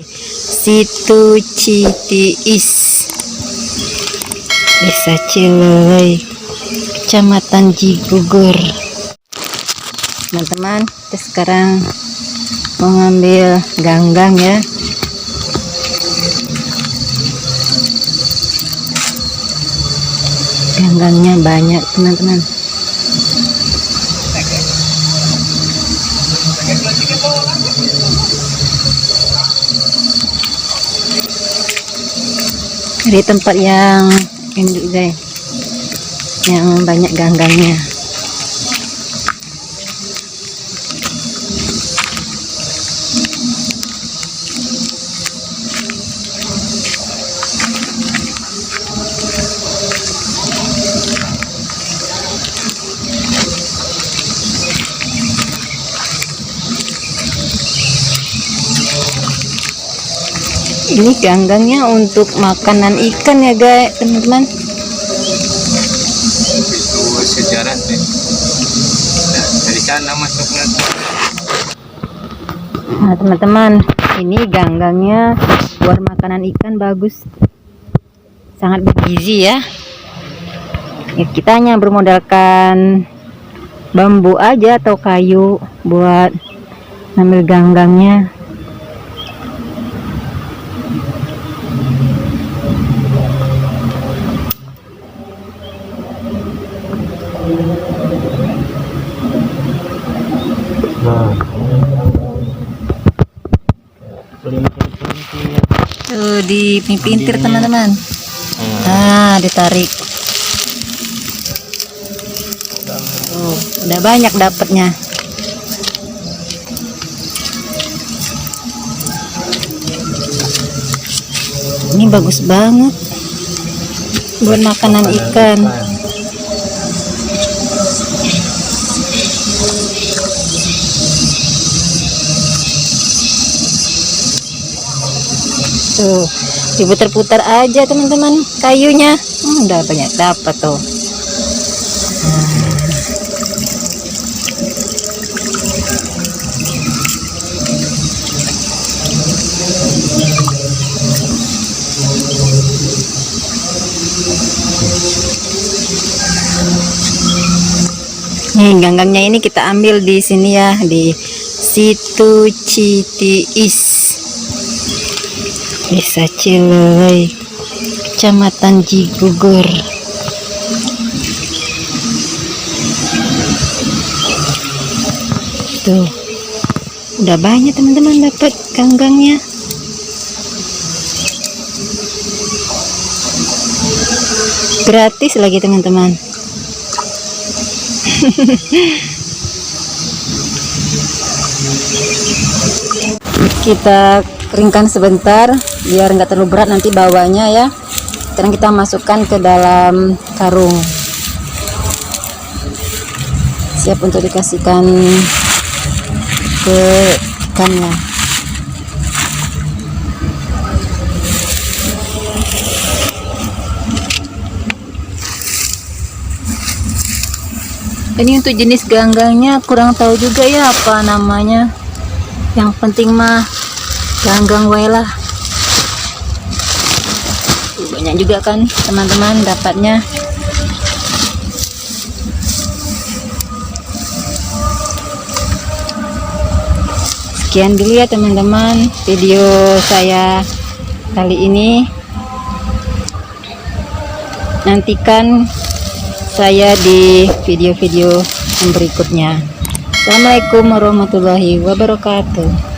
Situ Citiis, Desa Cilelei, Kecamatan Cibubur. Teman-teman, kita sekarang mau ngambil ganggang ya. Ganggangnya banyak teman-teman. Di tempat yang induk guys, yang banyak ganggangnya. Ini ganggangnya untuk makanan ikan ya guys, teman-teman. Itu sejarah deh. Nah, dari sana masuknya. Nah teman-teman, ini ganggangnya buat makanan ikan, bagus, sangat bergizi ya. Kita hanya bermodalkan bambu aja atau kayu buat ngambil ganggangnya. Tuh dipintir teman-teman. Nah, ditarik. Udah banyak dapatnya. Ini bagus banget buat makanan ikan. Tuh, diputar-putar aja teman-teman kayunya. Udah banyak dapat tuh. Nih ganggangnya ini kita ambil di sini ya, di Situ Citiis, Desa Cilelei, Kecamatan Cibubur. Tuh, udah banyak teman-teman dapat ganggangnya. Gratis lagi teman-teman. Kita keringkan sebentar biar nggak terlalu berat nanti bawanya ya. Sekarang kita masukkan ke dalam karung, siap untuk dikasihkan ke ikannya. Ini untuk jenis ganggangnya kurang tahu juga ya apa namanya. Yang penting mah ganggang wae lah. Banyak juga kan teman-teman dapatnya. Sekian dulu ya teman-teman video saya kali ini. Nantikan saya di video-video yang berikutnya. Assalamualaikum warahmatullahi wabarakatuh.